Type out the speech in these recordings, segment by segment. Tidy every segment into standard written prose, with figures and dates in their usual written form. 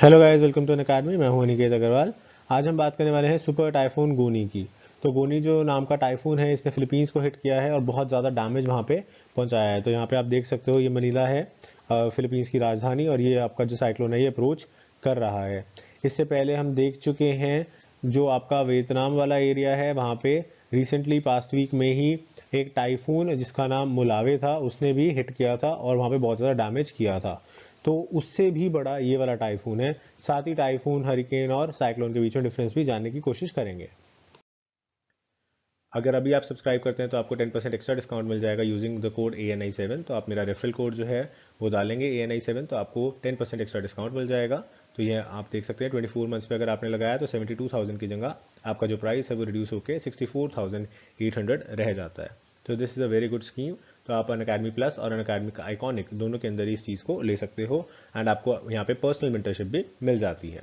Hello guys, welcome to N Academy. मैं हूं अनिकेत अग्रवाल। आज हम बात करने वाले हैं सुपर टाइफून गोनी की। तो गोनी जो नाम का टाइफून है, इसने फिलीपींस को हिट किया है और बहुत ज़्यादा डैमेज वहां पे पहुंचाया है। तो यहाँ पे आप देख सकते हो, ये मनीला है, फिलीपींस की राजधानी, और ये आपका जो साइक्लोन है ये अप्रोच कर रहा है। इससे पहले हम देख चुके हैं जो आपका वियतनाम वाला एरिया है, वहाँ पे रिसेंटली पास्ट वीक में ही एक टाइफून जिसका नाम मुलावे था, उसने भी हिट किया था और वहाँ पे बहुत ज़्यादा डैमेज किया था। तो उससे भी बड़ा ये वाला टाइफून है। साथ ही टाइफून, हरिकेन और साइक्लोन के बीच में डिफरेंस भी जानने की कोशिश करेंगे। अगर अभी आप सब्सक्राइब करते हैं तो आपको 10% एक्स्ट्रा डिस्काउंट मिल जाएगा यूजिंग द कोड ANI7। तो आप मेरा रेफरल कोड जो है वो डालेंगे ANI7, तो आपको 10% एक्स्ट्रा डिस्काउंट मिल जाएगा। तो ये आप देख सकते हैं 24 मंथ्स पे अगर आपने लगाया तो 72,000 की जगह आपका जो प्राइस है वो रिड्यूस होकर 64,800 रह जाता है। तो this is a very good scheme. तो आप अनअकैडमी प्लस और अनअकैडमी आइकॉनिक दोनों के अंदर इस चीज़ को ले सकते हो, एंड आपको यहाँ पे पर्सनल मेंटरशिप भी मिल जाती है।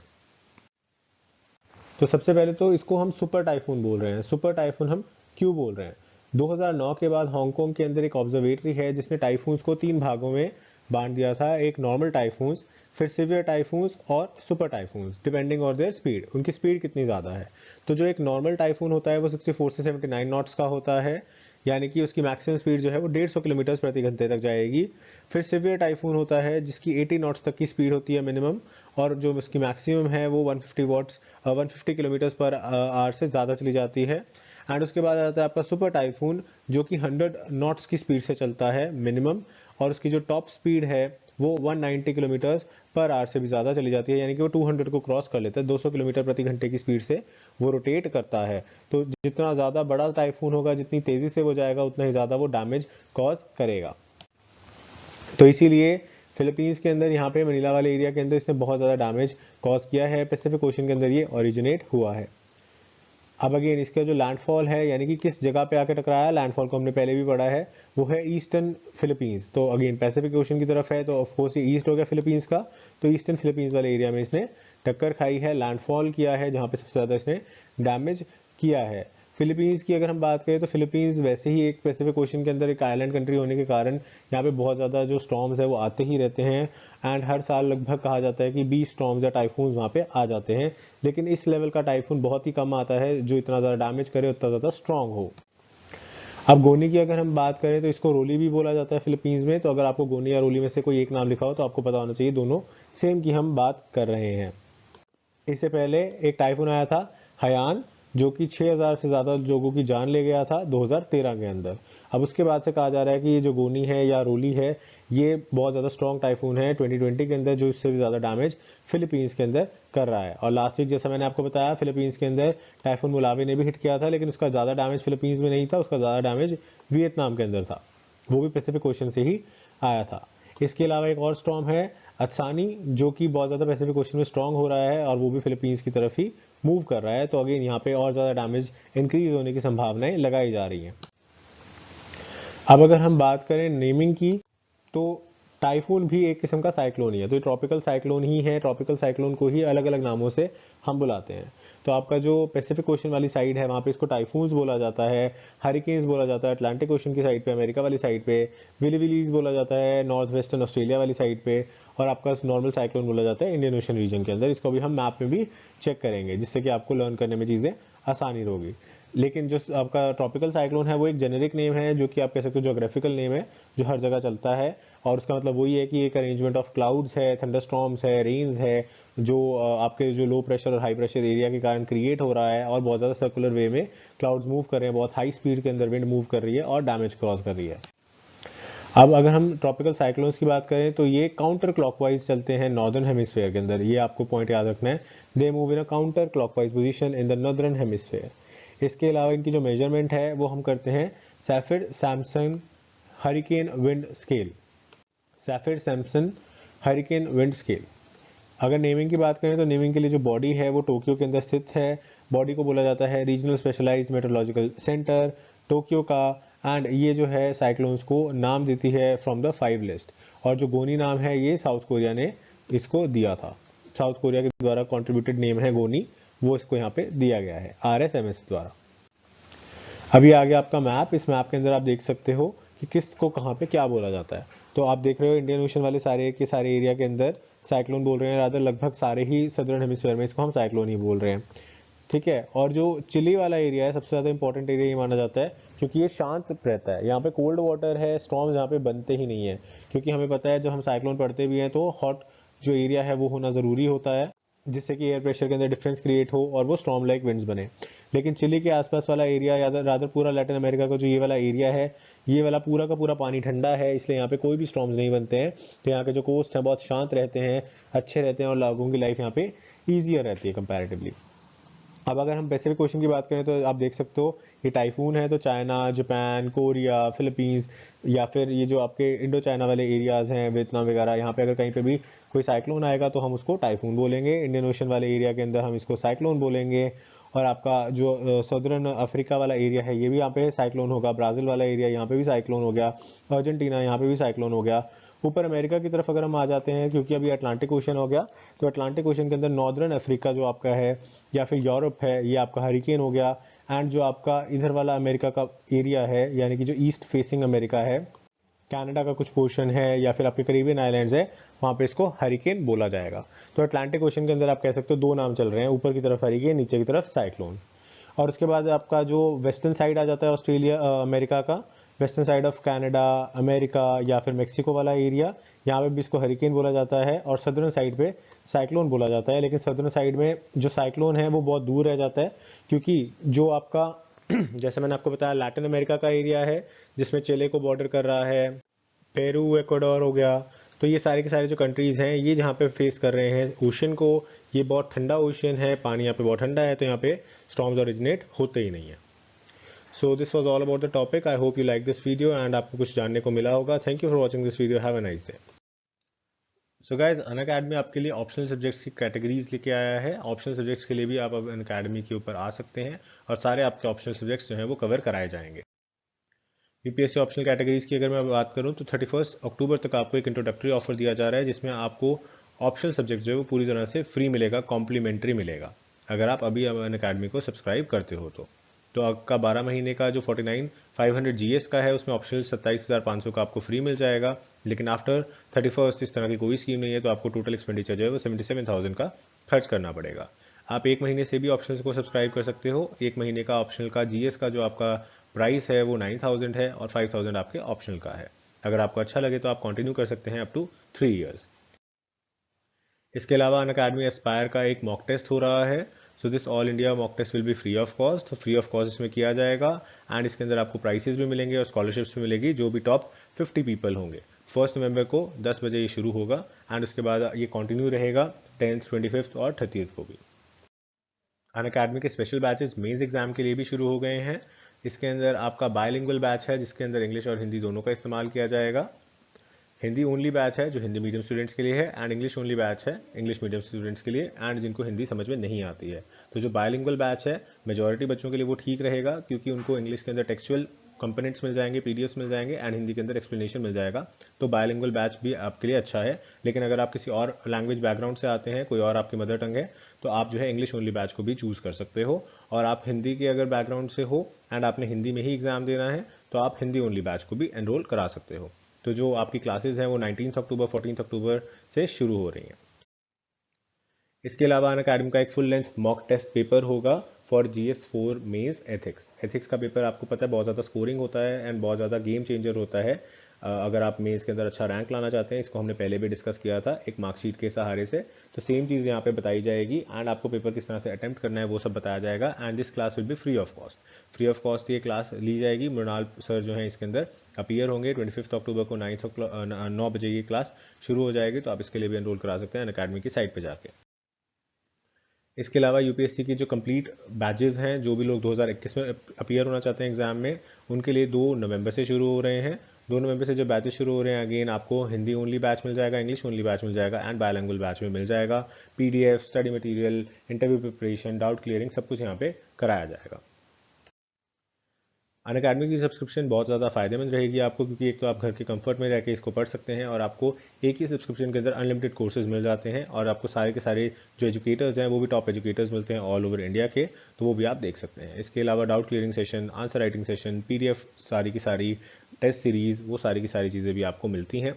तो सबसे पहले तो इसको हम सुपर टाइफून बोल रहे हैं। सुपर टाइफून हम क्यों बोल रहे हैं? 2009 के बाद हांगकांग के अंदर एक ऑब्जर्वेटरी है जिसने टाइफून्स को 3 भागों में बांट दिया था। एक नॉर्मल टाइफून्स, फिर सिवियर टाइफून्स और super typhoons, depending on their speed, उनकी स्पीड कितनी ज़्यादा है। तो जो एक नॉर्मल टाइफून होता है वो 64 से 79 नॉट्स का होता है, यानी कि उसकी मैक्सिमम स्पीड जो है वो 150 किलोमीटर प्रति घंटे तक जाएगी। फिर सिवियर टाइफून होता है जिसकी 80 नॉट्स तक की स्पीड होती है मिनिमम, और जो उसकी मैक्सिमम है वो 150 किलोमीटर पर आवर से ज़्यादा चली जाती है। एंड उसके बाद आता है आपका सुपर टाइफून, जो कि 100 नॉट्स की स्पीड से चलता है मिनिमम, और उसकी जो टॉप स्पीड है वो 190 किलोमीटर पर आवर से भी ज़्यादा चली जाती है, यानी कि वो 200 को क्रॉस कर लेता है। 200 किलोमीटर प्रति घंटे की स्पीड से वो रोटेट करता है। तो जितना ज़्यादा बड़ा टाइफून होगा, जितनी तेज़ी से वो जाएगा, उतना ही ज़्यादा वो डैमेज कॉज करेगा। तो इसीलिए फिलीपींस के अंदर, यहाँ पे मनीला वाले एरिया के अंदर इसने बहुत ज़्यादा डैमेज कॉज किया है। पैसिफिक ओशन के अंदर ये ओरिजिनेट हुआ है। अब अगेन इसका जो लैंडफॉल है, यानी कि किस जगह पे आके टकराया, लैंडफॉल को हमने पहले भी पढ़ा है, वो है ईस्टर्न फिलीपींस। तो अगेन पैसिफिक ओशन की तरफ है, तो ऑफकोर्स ये ईस्ट हो गया फिलीपींस का। तो ईस्टर्न फिलीपींस वाले एरिया में इसने टक्कर खाई है, लैंडफॉल किया है, जहाँ पे सबसे ज़्यादा इसने डैमेज किया है। फिलीपींस की अगर हम बात करें तो फिलीपींस वैसे ही एक पैसिफिक ओशन के अंदर एक आइलैंड कंट्री होने के कारण यहाँ पे बहुत ज़्यादा जो स्टॉर्म्स है वो आते ही रहते हैं। एंड हर साल लगभग कहा जाता है कि 20 स्टॉर्म्स या टाइफून्स वहाँ पे आ जाते हैं, लेकिन इस लेवल का टाइफून बहुत ही कम आता है जो इतना ज़्यादा डैमेज करे, उतना ज़्यादा स्ट्रांग हो। अब गोनी की अगर हम बात करें तो इसको रोली भी बोला जाता है फिलीपींस में। तो अगर आपको गोनी या रोली में से कोई एक नाम लिखा हो तो आपको पता होना चाहिए दोनों सेम की हम बात कर रहे हैं। इससे पहले एक टाइफून आया था हयान, जो कि 6000 से ज़्यादा लोगों की जान ले गया था 2013 के अंदर। अब उसके बाद से कहा जा रहा है कि ये जो गोनी है या रोली है, ये बहुत ज़्यादा स्ट्रॉन्ग टाइफून है 2020 के अंदर, जो इससे भी ज़्यादा डैमेज फिलीपींस के अंदर कर रहा है। और लास्ट वीक जैसा मैंने आपको बताया, फिलीपींस के अंदर टाइफून मुलावे ने भी हिट किया था, लेकिन उसका ज़्यादा डैमेज फिलीपींस में नहीं था, उसका ज़्यादा डैमेज वियतनाम के अंदर था, वो भी पैसिफिक ओशन से ही आया था। इसके अलावा एक और स्टॉर्म है अत्सानी, जो कि बहुत ज़्यादा पैसिफिक ओशन में स्ट्रांग हो रहा है और वो भी फिलीपींस की तरफ ही मूव कर रहा है। तो अगेन यहाँ पे और ज़्यादा डैमेज इंक्रीज होने की संभावनाएं लगाई जा रही हैं। अब अगर हम बात करें नेमिंग की, तो टाइफून भी एक किस्म का साइक्लोन ही है। तो ये ट्रॉपिकल साइक्लोन ही है। ट्रॉपिकल साइक्लोन को ही अलग अलग नामों से हम बुलाते हैं। तो आपका जो पैसिफिक ओशन वाली साइड है वहाँ पे इसको टाइफून्स बोला जाता है, हरिकेन्स बोला जाता है अटलांटिक ओशन की साइड पे, अमेरिका वाली साइड पे विलीविलीज बोला जाता है नॉर्थ वेस्टर्न ऑस्ट्रेलिया वाली साइड पे, और आपका नॉर्मल साइक्लोन बोला जाता है इंडियन ओशन रीजन के अंदर। इसको अभी हम मैप में भी चेक करेंगे, जिससे कि आपको लर्न करने में चीज़ें आसानी होगी। लेकिन जो आपका ट्रॉपिकल साइक्लोन है वो एक जेनेरिक नेम है, जो कि आप कह सकते हो जोग्राफिकल नेम है, जो हर जगह चलता है। और उसका मतलब वही है कि एक अरेंजमेंट ऑफ क्लाउड्स है, थंडरस्टॉर्म्स है, रेन्स है, जो आपके जो लो प्रेशर और हाई प्रेशर एरिया के कारण क्रिएट हो रहा है, और बहुत ज़्यादा सर्कुलर वे में क्लाउड्स मूव कर रहे हैं, बहुत हाई स्पीड के अंदर विंड मूव कर रही है और डैमेज क्रॉस कर रही है। अब अगर हम ट्रॉपिकल साइक्लोन्स की बात करें तो ये काउंटर क्लॉकवाइज चलते हैं नॉर्दर्न हेमिस्फेयर के अंदर। ये आपको पॉइंट याद रखना है, they move in a counter clockwise position in the northern hemisphere. इसके अलावा इनकी जो मेजरमेंट है वो हम करते हैं Saffir Samson hurricane wind scale. Saffir Samson hurricane wind scale. अगर नेमिंग की बात करें तो नेमिंग के लिए जो बॉडी है वो टोक्यो के अंदर स्थित है। बॉडी को बोला जाता है regional specialised meteorological centre Tokyo का। एंड ये जो है साइक्लोन्स को नाम देती है फ्रॉम द 5 लिस्ट। और जो गोनी नाम है ये साउथ कोरिया ने इसको दिया था, साउथ कोरिया के द्वारा कॉन्ट्रीब्यूटेड नेम है गोनी, वो इसको यहाँ पे दिया गया है RSMS द्वारा। अभी आ गया आपका मैप। इस मैप के अंदर आप देख सकते हो कि किसको कहाँ पे क्या बोला जाता है। तो आप देख रहे हो इंडियन ओशन वाले सारे के सारे एरिया के अंदर साइक्लोन बोल रहे हैं, रादर लगभग सारे ही सदर्न हेमिस्फीयर में इसको हम साइक्लोन ही बोल रहे हैं, ठीक है। और जो चिली वाला एरिया है सबसे ज़्यादा इंपॉर्टेंट एरिया ये माना जाता है क्योंकि ये शांत रहता है, यहाँ पे कोल्ड वाटर है, स्टॉर्म्स यहाँ पे बनते ही नहीं है, क्योंकि हमें पता है जब हम साइक्लोन पढ़ते भी हैं तो हॉट जो एरिया है वो होना ज़रूरी होता है, जिससे कि एयर प्रेशर के अंदर डिफरेंस क्रिएट हो और वो स्टॉर्म लाइक विंड्स बने। लेकिन चिली के आसपास वाला एरिया या रादर पूरा लैटिन अमेरिका का जो ये वाला एरिया है, ये वाला पूरा का पूरा पानी ठंडा है, इसलिए यहाँ पे कोई भी स्टॉर्म्स नहीं बनते हैं। तो यहाँ के जो कोस्ट हैं बहुत शांत रहते हैं, अच्छे रहते हैं और लोगों की लाइफ यहाँ पे ईजियर रहती है कंपैरेटिवली। अब अगर हम पैसिफिक ओशन की बात करें तो आप देख सकते हो ये टाइफून है तो चाइना, जापान, कोरिया, फिलीपींस या फिर ये जो आपके इंडो चाइना वाले एरियाज़ हैं, वियतनाम वगैरह, यहाँ पे अगर कहीं पे भी कोई साइक्लोन आएगा तो हम उसको टाइफून बोलेंगे। इंडियन ओशन वाले एरिया के अंदर हम इसको साइक्लोन बोलेंगे। और आपका जो सदर्न अफ्रीका वाला एरिया है ये भी यहाँ पे साइक्लोन होगा। ब्राज़ील वाला एरिया यहाँ पे भी साइक्लोन हो गया। अर्जेंटीना यहाँ पे भी साइक्लोन हो गया। ऊपर अमेरिका की तरफ अगर हम आ जाते हैं, क्योंकि अभी अटलांटिक ओशन हो गया, तो अटलांटिक ओशन के अंदर नॉर्दर्न अफ्रीका जो आपका है या फिर यूरोप है, ये आपका हरिकेन हो गया। एंड जो आपका इधर वाला अमेरिका का एरिया है, यानी कि जो ईस्ट फेसिंग अमेरिका है, कनाडा का कुछ पोर्शन है या फिर आपके करीबियन आइलैंड्स है, वहाँ पे इसको हरिकेन बोला जाएगा। तो अटलांटिक ओशन के अंदर आप कह सकते हो दो नाम चल रहे हैं, ऊपर की तरफ हरिकेन, नीचे की तरफ साइक्लोन। और उसके बाद आपका जो वेस्टर्न साइड आ जाता है ऑस्ट्रेलिया, अमेरिका का western side of Canada, America या फिर मेक्सिको वाला एरिया, यहाँ पे भी इसको हरिकेन बोला जाता है। और सदर्न साइड पे साइक्लोन बोला जाता है। लेकिन सदर्न साइड में जो साइक्लोन है वो बहुत दूर रह जाता है, क्योंकि जो आपका जैसे मैंने आपको बताया लैटिन अमेरिका का एरिया है जिसमें चिले को बॉर्डर कर रहा है, पेरू, इक्वाडोर हो गया, तो ये सारे के सारे जो कंट्रीज़ हैं ये जहाँ पे फेस कर रहे हैं ओशन को, ये बहुत ठंडा ओशन है, पानी यहाँ पे बहुत ठंडा है, तो यहाँ पे स्टॉर्म्स ओरिजिनेट होते ही नहीं है। So this was all about the topic. I hope you like this video and आपको कुछ जानने को मिला होगा। Thank you for watching this video. Have a nice day. So guys, Unacademy आपके लिए ऑप्शनल सब्जेक्ट्स की कैटेगरीज लेके आया है। ऑप्शनल सब्जेक्ट्स के लिए भी आप अब अनअकैडमी के ऊपर आ सकते हैं और सारे आपके ऑप्शनल सब्जेक्ट्स जो हैं वो कवर कराए जाएंगे। यूपीएससी ऑप्शनल कैटेगरीज की अगर मैं बात करूं तो 31 अक्टूबर तक आपको एक इंट्रोडक्टरी ऑफर दिया जा रहा है, जिसमें आपको ऑप्शनल सब्जेक्ट जो है वो पूरी तरह से फ्री मिलेगा, कॉम्प्लीमेंट्री मिलेगा, अगर आप अभी अनअकैडमी को सब्सक्राइब करते हो तो आपका 12 महीने का जो 49,500 जीएस का है उसमें ऑप्शनल 27,500 का आपको फ्री मिल जाएगा। लेकिन आफ्टर 31 इस तरह की कोई स्कीम नहीं है, तो आपको टोटल एक्सपेंडिचर जो है वो 77,000 का खर्च करना पड़ेगा। आप एक महीने से भी ऑप्शनल को सब्सक्राइब कर सकते हो। एक महीने का ऑप्शनल का जीएस का जो आपका प्राइस है वो 9,000 है और 5,000 आपके ऑप्शनल का है। अगर आपको अच्छा लगे तो आप कंटिन्यू कर सकते हैं अप टू 3 इयर्स। इसके अलावा अनअकैडमी एस्पायर का एक मॉक टेस्ट हो रहा है। So this all India mock test will be free of cost, तो फ्री ऑफ कॉस्ट इसमें किया जाएगा। एंड इसके अंदर आपको प्राइसेस भी मिलेंगे और स्कॉलरशिप्स भी मिलेगी, जो भी टॉप 50 पीपल होंगे। 1 नवंबर को 10 बजे ये शुरू होगा एंड उसके बाद ये कंटिन्यू रहेगा 10th, 25th और 30th को भी। अनअकैडमी के स्पेशल बैचेस मेंस एग्जाम के लिए भी शुरू हो गए हैं। इसके अंदर आपका बायलिंगुअल बैच है, जिसके अंदर इंग्लिश और हिंदी दोनों का इस्तेमाल किया जाएगा। हिंदी ओनली बैच है जो हिंदी मीडियम स्टूडेंट्स के लिए है, एंड इंग्लिश ओनली बैच है इंग्लिश मीडियम स्टूडेंट्स के लिए एंड जिनको हिंदी समझ में नहीं आती है। तो जो बायलिंगुअल बैच है मेजॉरिटी बच्चों के लिए वो ठीक रहेगा, क्योंकि उनको इंग्लिश के अंदर टेक्सचुअल कंपोनेंट्स मिल जाएंगे, पीडीएफ्स मिल जाएंगे एंड हिंदी के अंदर एक्सप्लेनेशन मिल जाएगा। तो बायलिंगुअल बैच भी आपके लिए अच्छा है। लेकिन अगर आप किसी और लैंग्वेज बैकग्राउंड से आते हैं, कोई और आपकी मदर टंग है, तो आप जो है इंग्लिश ओनली बैच को भी चूज़ कर सकते हो। और आप हिंदी के अगर बैकग्राउंड से हो एंड आपने हिंदी में ही एग्जाम देना है, तो आप हिंदी ओनली बैच को भी एनरोल करा सकते हो। तो जो आपकी क्लासेस हैं वो 19 अक्टूबर 14 अक्टूबर से शुरू हो रही हैं। इसके अलावा अनअकैडमी का एक full length mock test paper होगा for GS4 mains ethics. Ethics का पेपर आपको पता है बहुत ज़्यादा स्कोरिंग होता है एंड बहुत ज़्यादा गेम चेंजर होता है। अगर आप मेंस के अंदर अच्छा रैंक लाना चाहते हैं, इसको हमने पहले भी डिस्कस किया था एक मार्कशीट के सहारे से, तो सेम चीज़ यहाँ पे बताई जाएगी एंड आपको पेपर किस तरह से अटेम्प्ट करना है वो सब बताया जाएगा। And this class will be free of cost. Free of cost ये क्लास ली जाएगी। मृणाल सर जो है इसके अंदर अपीयर होंगे 25 अक्टूबर को 9 बजे ये क्लास शुरू हो जाएगी, तो आप इसके लिए भी एनरोल करा सकते हैं अनअकैडमी की साइट पर जाके। इसके अलावा यूपीएससी की जो कंप्लीट बैचेज हैं, जो भी लोग 2021 में अपीयर होना चाहते हैं एग्जाम में, उनके लिए 2 नवंबर से शुरू हो रहे हैं। 2 नवंबर से जो बैचेस शुरू हो रहे हैं, अगेन आपको हिंदी ओनली बैच मिल जाएगा, इंग्लिश ओनली बैच मिल जाएगा एंड बायलिंगुअल बैच में मिल जाएगा। PDF, study material, interview preparation, doubt clearing सब कुछ यहाँ पे कराया जाएगा। अनअकैडमी की सब्सक्रिप्शन बहुत ज़्यादा फायदेमंद रहेगी आपको, क्योंकि एक तो आप घर के कंफर्ट में रह के इसको पढ़ सकते हैं और आपको एक ही सब्सक्रिप्शन के अंदर अनलिमिटेड कोर्सेज मिल जाते हैं और आपको सारे के सारे जो एजुकेटर्स हैं वो भी टॉप एजुकेटर्स मिलते हैं ऑल ओवर इंडिया के, तो वो भी आप देख सकते हैं। इसके अलावा doubt clearing session, answer writing session, PDF सारी की सारी, टेस्ट सीरीज, वो सारी की सारी चीज़ें भी आपको मिलती हैं।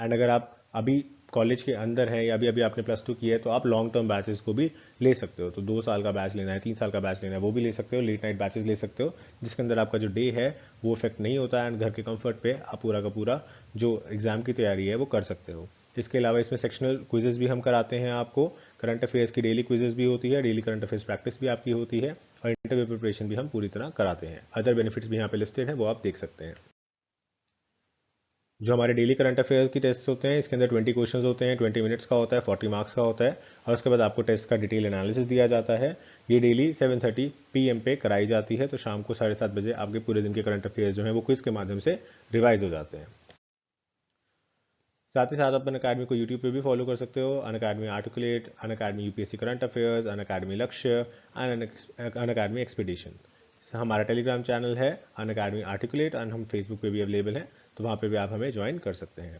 एंड अगर आप अभी कॉलेज के अंदर हैं या अभी अभी आपने +2 किया है तो आप लॉन्ग टर्म बैचेस को भी ले सकते हो। तो 2 साल का बैच लेना है, 3 साल का बैच लेना है, वो भी ले सकते हो। लेट नाइट बैचेस ले सकते हो जिसके अंदर आपका जो डे है वो इफेक्ट नहीं होता है एंड घर के कंफर्ट पे आप पूरा का पूरा जो एग्जाम की तैयारी है वो कर सकते हो। इसके अलावा इसमें सेक्शनल क्विजेज भी हम कराते हैं आपको। करंट अफेयर्स की डेली क्विजेज भी होती है, डेली करंट अफेयर्स प्रैक्टिस भी आपकी होती है और इंटरव्यू प्रिपरेशन भी हम पूरी तरह कराते हैं। अदर बेनिफिट्स भी यहाँ पे लिस्टेड हैं, वो आप देख सकते हैं। जो हमारे डेली करंट अफेयर्स की टेस्ट होते हैं इसके अंदर 20 क्वेश्चंस होते हैं, 20 मिनट्स का होता है, 40 मार्क्स का होता है और उसके बाद आपको टेस्ट का डिटेल एनालिसिस दिया जाता है। ये डेली 7:30 PM पे कराई जाती है। तो शाम को 7:30 बजे आपके पूरे दिन के करंट अफेयर्स जो हैं वो क्विज के माध्यम से रिवाइज हो जाते हैं। साथ ही साथ आप अनअकैडमी को यूट्यूब पे भी फॉलो कर सकते हो। Unacademy articulate, Unacademy UPSC current affairs, Unacademy लक्ष्य एंड अनअकैडमी एक्सपीडिशन। हमारा टेलीग्राम चैनल है अनअकैडमी आर्टिकुलेट एंड हम फेसबुक पे भी अवेलेबल हैं, तो वहाँ पे भी आप हमें ज्वाइन कर सकते हैं।